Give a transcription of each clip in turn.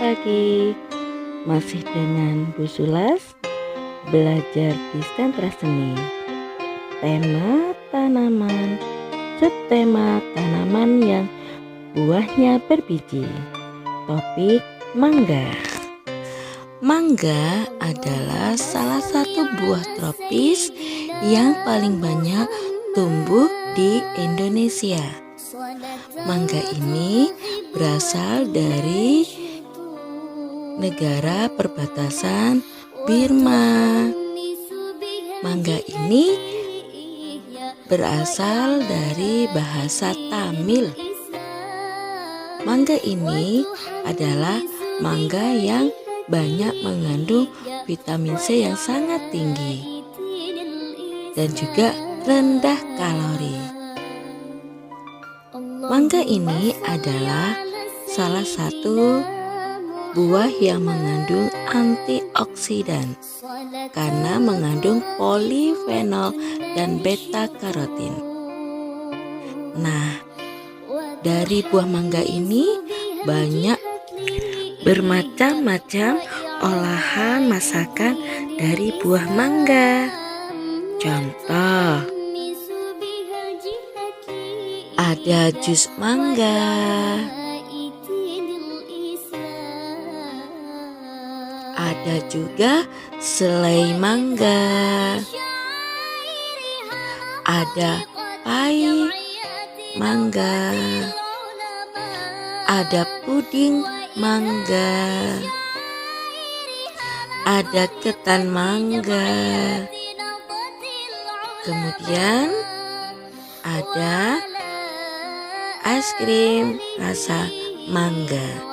pagi. Masih dengan Bu Sulas, belajar di sentra seni. Tema tanaman, subtema tanaman yang buahnya berbiji. Topik mangga. Mangga adalah salah satu buah tropis yang paling banyak tumbuh di Indonesia. Mangga ini berasal dari negara perbatasan Birma. Mangga ini berasal dari bahasa Tamil. Mangga ini adalah mangga yang banyak mengandung vitamin C yang sangat tinggi dan juga rendah kalori. Mangga ini adalah salah satu buah yang mengandung antioksidan karena mengandung polifenol dan beta karotin. Nah, dari buah mangga ini banyak bermacam-macam olahan masakan dari buah mangga. Contoh, ada jus mangga, ada juga selai mangga, ada pai mangga, ada puding mangga, ada ketan mangga, kemudian ada es krim rasa mangga.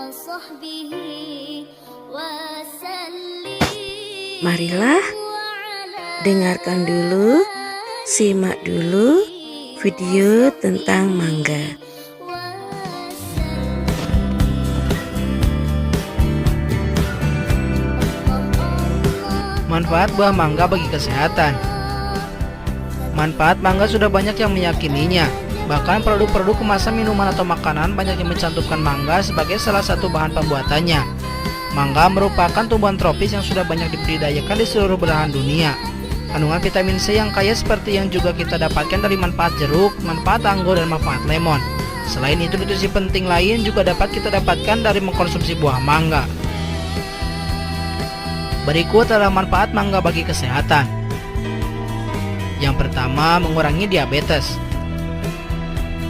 Marilah dengarkan dulu, simak dulu video tentang mangga. Manfaat buah mangga bagi kesehatan. Manfaat mangga sudah banyak yang meyakininya. Bahkan produk-produk kemasan minuman atau makanan banyak yang mencantumkan mangga sebagai salah satu bahan pembuatannya. Mangga merupakan tumbuhan tropis yang sudah banyak dibudidayakan di seluruh belahan dunia. Kandungan vitamin C yang kaya seperti yang juga kita dapatkan dari manfaat jeruk, manfaat anggur, dan manfaat lemon. Selain itu, nutrisi penting lain juga dapat kita dapatkan dari mengkonsumsi buah mangga. Berikut adalah manfaat mangga bagi kesehatan. Yang pertama, mengurangi diabetes.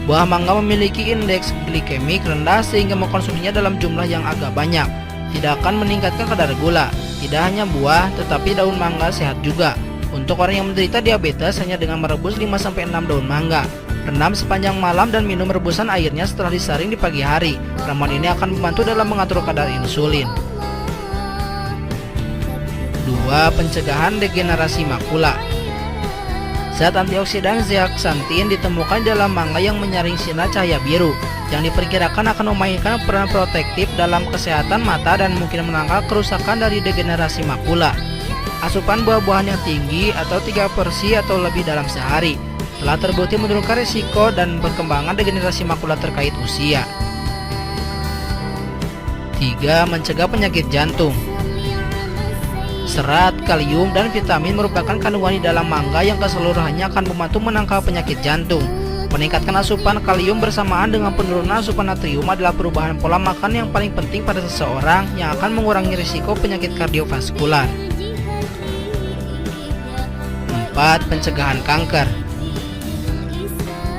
Buah mangga memiliki indeks glikemik rendah sehingga mengkonsumsinya dalam jumlah yang agak banyak tidak akan meningkatkan kadar gula. Tidak hanya buah, tetapi daun mangga sehat juga. Untuk orang yang menderita diabetes, hanya dengan merebus 5-6 daun mangga, rendam sepanjang malam dan minum rebusan airnya setelah disaring di pagi hari. Ramuan ini akan membantu dalam mengatur kadar insulin. 2. Pencegahan degenerasi makula. Zat antioksidan zeaxanthin ditemukan dalam mangga yang menyaring sinar cahaya biru, yang diperkirakan akan memainkan peran protektif dalam kesehatan mata dan mungkin menangkal kerusakan dari degenerasi makula. Asupan buah-buahan yang tinggi atau 3 porsi atau lebih dalam sehari telah terbukti menurunkan risiko dan perkembangan degenerasi makula terkait usia. 3. Mencegah penyakit jantung. Serat, kalium, dan vitamin merupakan kandungan di dalam mangga yang keseluruhannya akan membantu menangkal penyakit jantung. Meningkatkan asupan kalium bersamaan dengan penurunan asupan natrium adalah perubahan pola makan yang paling penting pada seseorang yang akan mengurangi risiko penyakit kardiovaskular. 4. Pencegahan kanker.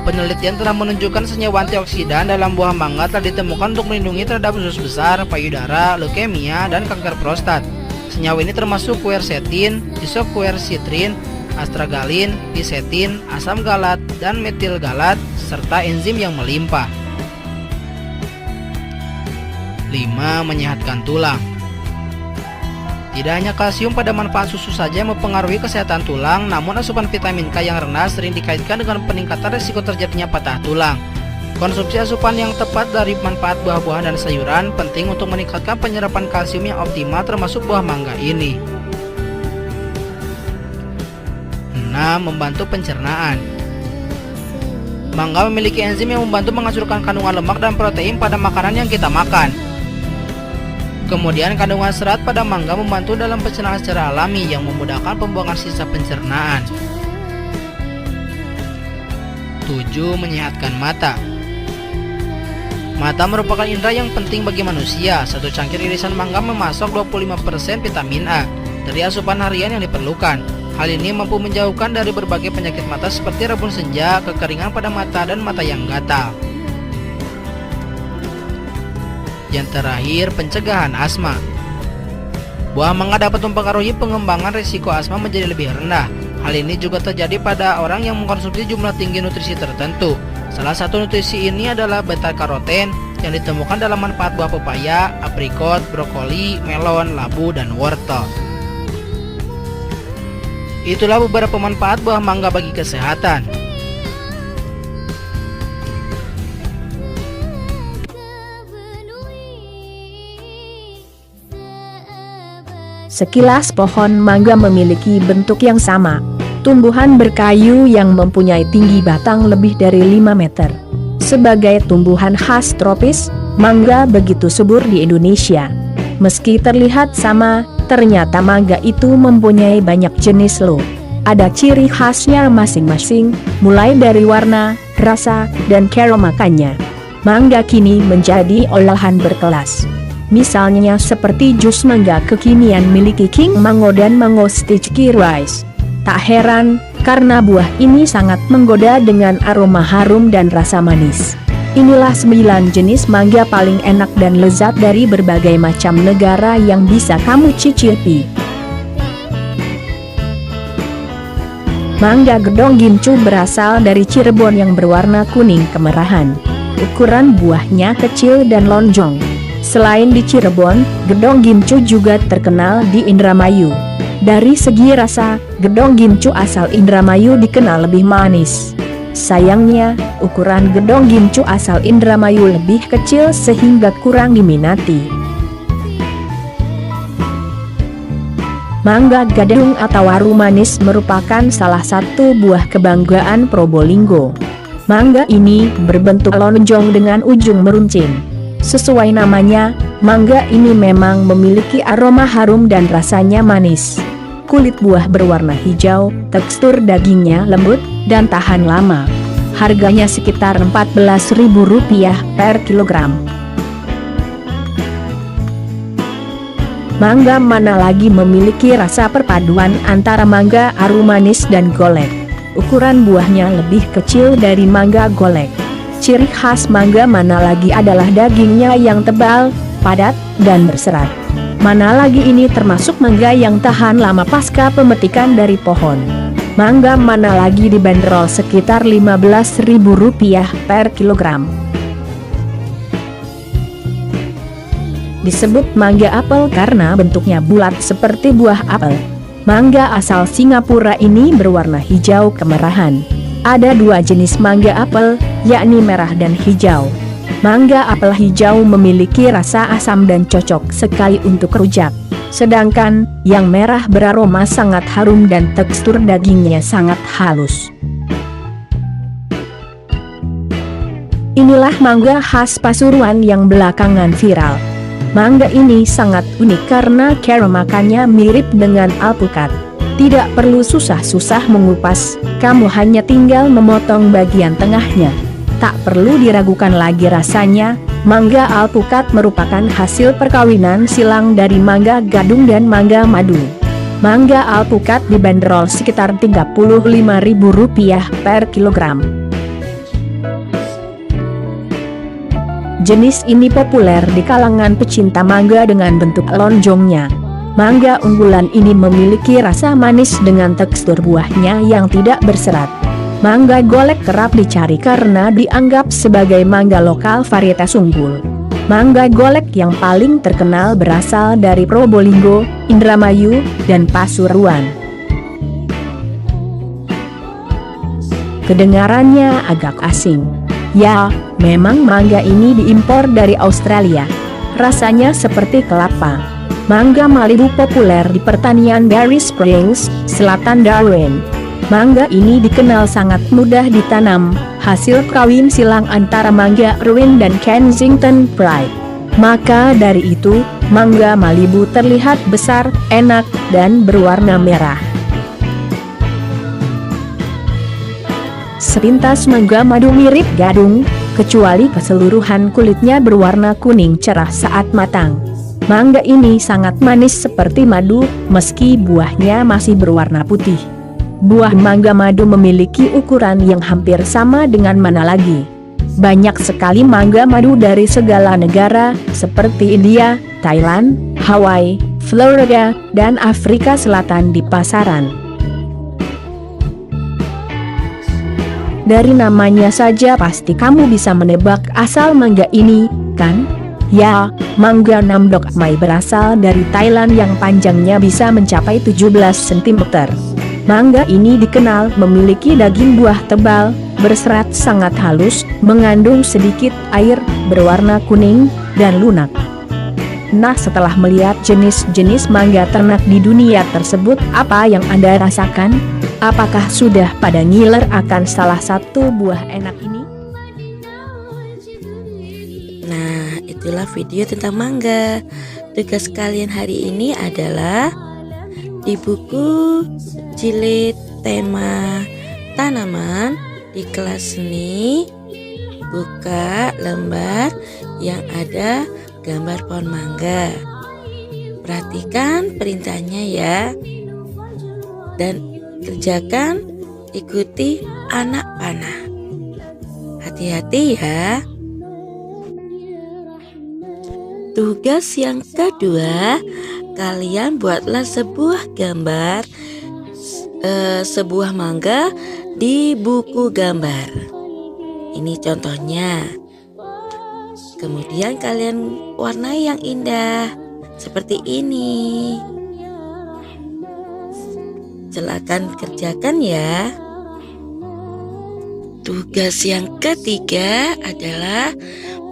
Penelitian telah menunjukkan senyawa antioksidan dalam buah mangga telah ditemukan untuk melindungi terhadap usus besar, payudara, leukemia, dan kanker prostat. Senyawa ini termasuk quercetin, isoquercitrin, astragalin, pisetin, asam galat, dan metil galat, serta enzim yang melimpah. 5. Menyehatkan tulang. Tidak hanya kalsium pada manfaat susu saja yang mempengaruhi kesehatan tulang, namun asupan vitamin K yang rendah sering dikaitkan dengan peningkatan risiko terjadinya patah tulang. Konsumsi asupan yang tepat dari manfaat buah-buahan dan sayuran penting untuk meningkatkan penyerapan kalsium yang optimal termasuk buah mangga ini. 6. Membantu pencernaan. Mangga memiliki enzim yang membantu menghancurkan kandungan lemak dan protein pada makanan yang kita makan. Kemudian kandungan serat pada mangga membantu dalam pencernaan secara alami yang memudahkan pembuangan sisa pencernaan. 7. Menyehatkan mata. Mata merupakan indera yang penting bagi manusia. Satu cangkir irisan mangga memasok 25% vitamin A dari asupan harian yang diperlukan. Hal ini mampu menjauhkan dari berbagai penyakit mata seperti rabun senja, kekeringan pada mata, dan mata yang gatal. Yang terakhir, pencegahan asma. Buah mangga dapat mempengaruhi pengembangan risiko asma menjadi lebih rendah. Hal ini juga terjadi pada orang yang mengkonsumsi jumlah tinggi nutrisi tertentu. Salah satu nutrisi ini adalah beta-karoten yang ditemukan dalam manfaat buah pepaya, aprikot, brokoli, melon, labu, dan wortel. Itulah beberapa manfaat buah mangga bagi kesehatan. Sekilas pohon mangga memiliki bentuk yang sama. Tumbuhan berkayu yang mempunyai tinggi batang lebih dari 5 meter. Sebagai tumbuhan khas tropis, mangga begitu subur di Indonesia. Meski terlihat sama, ternyata mangga itu mempunyai banyak jenis loh. Ada ciri khasnya masing-masing, mulai dari warna, rasa, dan cara makannya. Mangga kini menjadi olahan berkelas. Misalnya seperti jus mangga kekinian miliki King Mango dan Mango Sticky Rice. Tak heran, karena buah ini sangat menggoda dengan aroma harum dan rasa manis. Inilah 9 jenis mangga paling enak dan lezat dari berbagai macam negara yang bisa kamu cicipi. Mangga gedong gincu berasal dari Cirebon yang berwarna kuning kemerahan. Ukuran buahnya kecil dan lonjong. Selain di Cirebon, gedong gincu juga terkenal di Indramayu. Dari segi rasa, gedong gincu asal Indramayu dikenal lebih manis. Sayangnya, ukuran gedong gincu asal Indramayu lebih kecil sehingga kurang diminati. Mangga gadung atau waru manis merupakan salah satu buah kebanggaan Probolinggo. Mangga ini berbentuk lonjong dengan ujung meruncing. Sesuai namanya, mangga ini memang memiliki aroma harum dan rasanya manis. Kulit buah berwarna hijau, tekstur dagingnya lembut, dan tahan lama. Harganya sekitar Rp14.000 per kilogram. Mangga mana lagi memiliki rasa perpaduan antara mangga arum manis dan golek. Ukuran buahnya lebih kecil dari mangga golek. Ciri khas mangga mana lagi adalah dagingnya yang tebal, padat, dan berserat. Mana lagi ini termasuk mangga yang tahan lama pasca pemetikan dari pohon. Mangga mana lagi dibanderol sekitar Rp15.000 per kilogram. Disebut mangga apel karena bentuknya bulat seperti buah apel. Mangga asal Singapura ini berwarna hijau kemerahan. Ada 2 jenis mangga apel, yakni merah dan hijau. Mangga apel hijau memiliki rasa asam dan cocok sekali untuk rujak. Sedangkan, yang merah beraroma sangat harum dan tekstur dagingnya sangat halus. Inilah mangga khas Pasuruan yang belakangan viral. Mangga ini sangat unik karena cara makannya mirip dengan alpukat. Tidak perlu susah-susah mengupas, kamu hanya tinggal memotong bagian tengahnya. Tak perlu diragukan lagi rasanya, mangga alpukat merupakan hasil perkawinan silang dari mangga gadung dan mangga madu. Mangga alpukat dibanderol sekitar Rp35.000 per kilogram. Jenis ini populer di kalangan pecinta mangga dengan bentuk lonjongnya. Mangga unggulan ini memiliki rasa manis dengan tekstur buahnya yang tidak berserat. Mangga golek kerap dicari karena dianggap sebagai mangga lokal varietas unggul. Mangga golek yang paling terkenal berasal dari Probolinggo, Indramayu, dan Pasuruan. Kedengarannya agak asing. Ya, memang mangga ini diimpor dari Australia. Rasanya seperti kelapa. Mangga Malibu populer di pertanian Berry Springs, selatan Darwin. Mangga ini dikenal sangat mudah ditanam, hasil kawin silang antara mangga Irwin dan Kensington Pride. Maka dari itu, mangga Malibu terlihat besar, enak, dan berwarna merah. Sepintas mangga madu mirip gadung, kecuali keseluruhan kulitnya berwarna kuning cerah saat matang. Mangga ini sangat manis seperti madu, meski buahnya masih berwarna putih. Buah mangga madu memiliki ukuran yang hampir sama dengan mana lagi. Banyak sekali mangga madu dari segala negara, seperti India, Thailand, Hawaii, Florida, dan Afrika Selatan di pasaran. Dari namanya saja pasti kamu bisa menebak asal mangga ini, kan? Ya, mangga Namdok Mai berasal dari Thailand yang panjangnya bisa mencapai 17 cm. Mangga ini dikenal memiliki daging buah tebal, berserat sangat halus, mengandung sedikit air, berwarna kuning, dan lunak. Nah, setelah melihat jenis-jenis mangga ternak di dunia tersebut, apa yang Anda rasakan? Apakah sudah pada ngiler akan salah satu buah enak ini? Nah, itulah video tentang mangga. Tugas kalian hari ini adalah di buku jilid tema tanaman di kelas seni, buka lembar yang ada gambar pohon mangga. Perhatikan perintahnya ya, dan kerjakan ikuti anak panah. Hati-hati ya. Tugas yang kedua, kalian buatlah sebuah gambar sebuah mangga di buku gambar. Ini contohnya. Kemudian kalian warnai yang indah seperti ini. Silakan kerjakan ya. Tugas yang ketiga adalah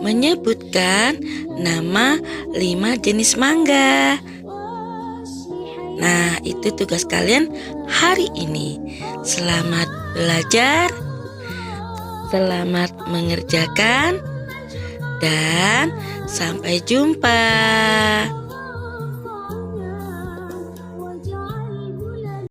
menyebutkan nama 5 jenis mangga. Nah, itu tugas kalian hari ini. Selamat belajar, selamat mengerjakan, dan sampai jumpa.